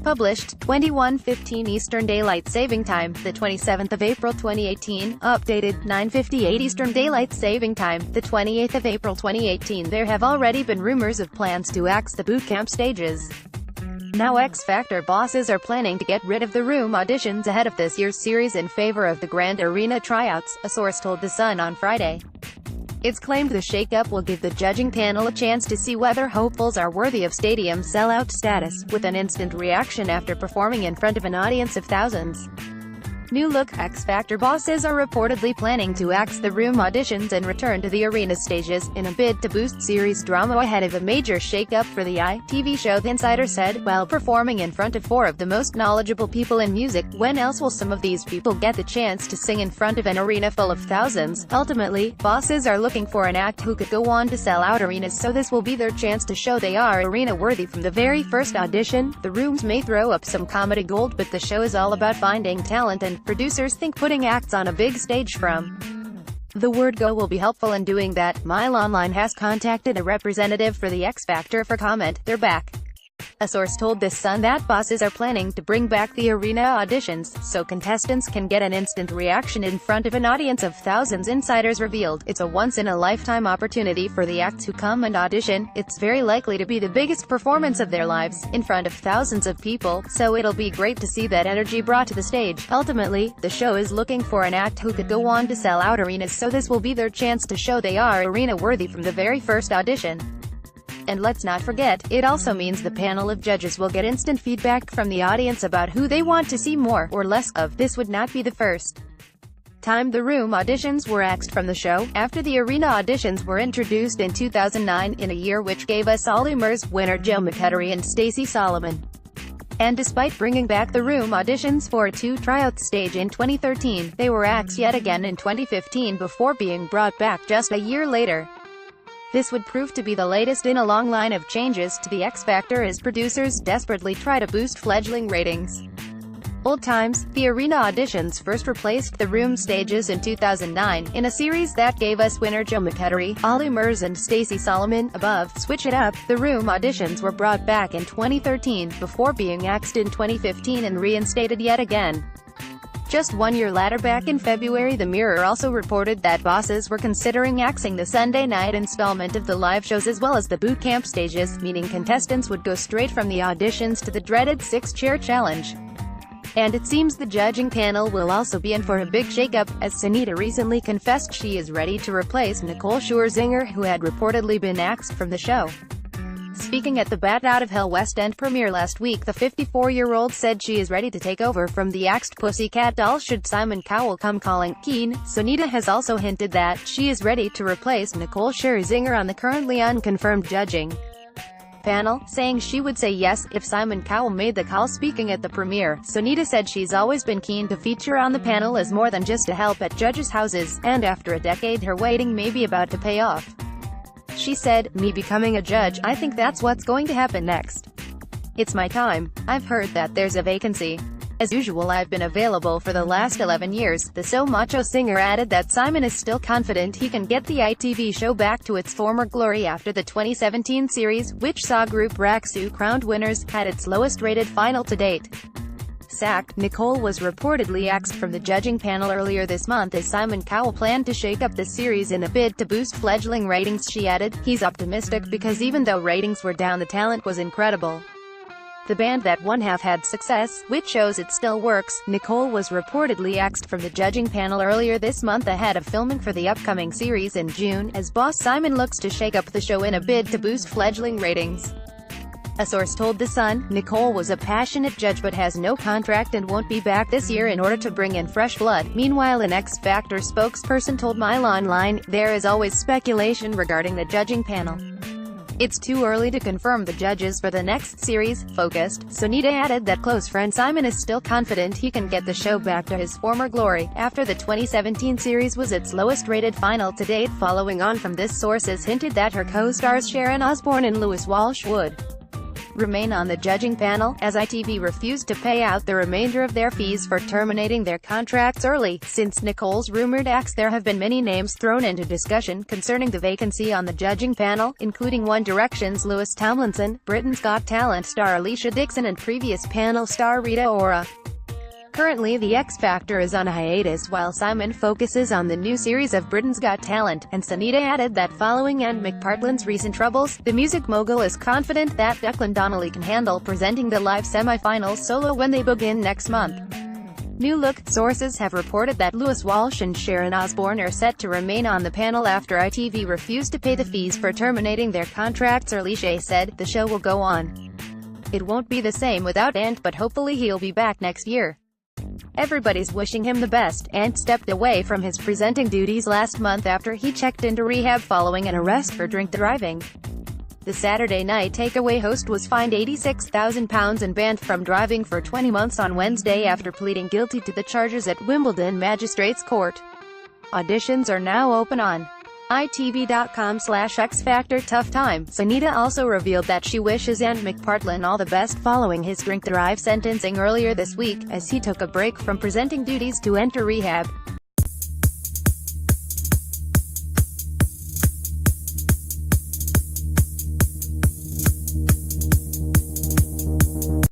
Published, 21:15 Eastern Daylight Saving Time, the 27th of April 2018. Updated, 9:58 Eastern Daylight Saving Time, the 28th of April 2018. There have already been rumors of plans to axe the bootcamp stages. Now X Factor bosses are planning to get rid of the room auditions ahead of this year's series in favor of the grand arena tryouts, a source told The Sun on Friday. It's claimed the shakeup will give the judging panel a chance to see whether hopefuls are worthy of stadium-sellout status, with an instant reaction after performing in front of an audience of thousands. New look X Factor bosses are reportedly planning to axe the room auditions and return to the arena stages, in a bid to boost series drama ahead of a major shakeup for the ITV show, the insider said. While performing in front of four of the most knowledgeable people in music, when else will some of these people get the chance to sing in front of an arena full of thousands? Ultimately, bosses are looking for an act who could go on to sell out arenas, so this will be their chance to show they are arena-worthy from the very first audition. The rooms may throw up some comedy gold, but the show is all about finding talent, and producers think putting acts on a big stage from the word go will be helpful in doing that. Mile Online has contacted a representative for the X Factor for comment. They're back. A source told The Sun that bosses are planning to bring back the arena auditions, so contestants can get an instant reaction in front of an audience of thousands. Insiders revealed, it's a once-in-a-lifetime opportunity for the acts who come and audition. It's very likely to be the biggest performance of their lives, in front of thousands of people, so it'll be great to see that energy brought to the stage. Ultimately, the show is looking for an act who could go on to sell out arenas, so this will be their chance to show they are arena-worthy from the very first audition. And let's not forget, it also means the panel of judges will get instant feedback from the audience about who they want to see more, or less, of. This would not be the first time the room auditions were axed from the show, after the arena auditions were introduced in 2009, in a year which gave us rumours winner Joe McCutchery and Stacey Solomon. And despite bringing back the room auditions for a two-tryout stage in 2013, they were axed yet again in 2015 before being brought back just a year later. This would prove to be the latest in a long line of changes to the X Factor as producers desperately try to boost fledgling ratings. Old times, the arena auditions first replaced the room stages in 2009, in a series that gave us winner Joe McCutchery, rumours and Stacey Solomon. Above, switch it up. The room auditions were brought back in 2013, before being axed in 2015 and reinstated yet again. Just 1 year later, back in February, The Mirror also reported that bosses were considering axing the Sunday night installment of the live shows as well as the bootcamp stages, meaning contestants would go straight from the auditions to the dreaded six-chair challenge. And it seems the judging panel will also be in for a big shakeup, as Sunita recently confessed she is ready to replace Nicole Scherzinger, who had reportedly been axed from the show. Speaking at the Bat Out of Hell West End premiere last week, the 54-year-old said she is ready to take over from the axed Pussycat Doll should Simon Cowell come calling. Keen, Sunita has also hinted that she is ready to replace Nicole Scherzinger on the currently unconfirmed judging panel, saying she would say yes if Simon Cowell made the call. Speaking at the premiere, Sunita said she's always been keen to feature on the panel as more than just a help at judges' houses, and after a decade her waiting may be about to pay off. She said, "Me becoming a judge, I think that's what's going to happen next. It's my time. I've heard that there's a vacancy. As usual, I've been available for the last 11 years. The So Macho singer added that Simon is still confident he can get the ITV show back to its former glory after the 2017 series, which saw group Raksu crowned winners, had its lowest-rated final to date. Sacked, Nicole was reportedly axed from the judging panel earlier this month as Simon Cowell planned to shake up the series in a bid to boost fledgling ratings. She added, "He's optimistic because even though ratings were down, the talent was incredible. The band that one half had success, which shows it still works." Nicole was reportedly axed from the judging panel earlier this month ahead of filming for the upcoming series in June, as boss Simon looks to shake up the show in a bid to boost fledgling ratings. A source told The Sun, Nicole was a passionate judge but has no contract and won't be back this year in order to bring in fresh blood. Meanwhile, an X Factor spokesperson told Mile Online, there is always speculation regarding the judging panel. It's too early to confirm the judges for the next series. Focused, Sunita added that close friend Simon is still confident he can get the show back to his former glory, after the 2017 series was its lowest-rated final to date. Following on from this, sources hinted that her co-stars Sharon Osbourne and Lewis Walsh would remain on the judging panel, as ITV refused to pay out the remainder of their fees for terminating their contracts early. Since Nicole's rumored acts, there have been many names thrown into discussion concerning the vacancy on the judging panel, including One Direction's Lewis Tomlinson, Britain's Got Talent star Alicia Dixon, and previous panel star Rita Ora. Currently, the X Factor is on a hiatus while Simon focuses on the new series of Britain's Got Talent, and Sunita added that following Anne McPartlin's recent troubles, the music mogul is confident that Declan Donnelly can handle presenting the live semi-finals solo when they begin next month. New Look sources have reported that Lewis Walsh and Sharon Osbourne are set to remain on the panel after ITV refused to pay the fees for terminating their contracts. Alicia said, "The show will go on. It won't be the same without Ant, but hopefully he'll be back next year. Everybody's wishing him the best." Ant stepped away from his presenting duties last month after he checked into rehab following an arrest for drink driving. The Saturday Night Takeaway host was fined £86,000 and banned from driving for 20 months on Wednesday after pleading guilty to the charges at Wimbledon Magistrates Court. Auditions are now open on ITV.com/X-Factor. Tough time. Sunita also revealed that she wishes Ant McPartlin all the best following his drink drive sentencing earlier this week, as he took a break from presenting duties to enter rehab.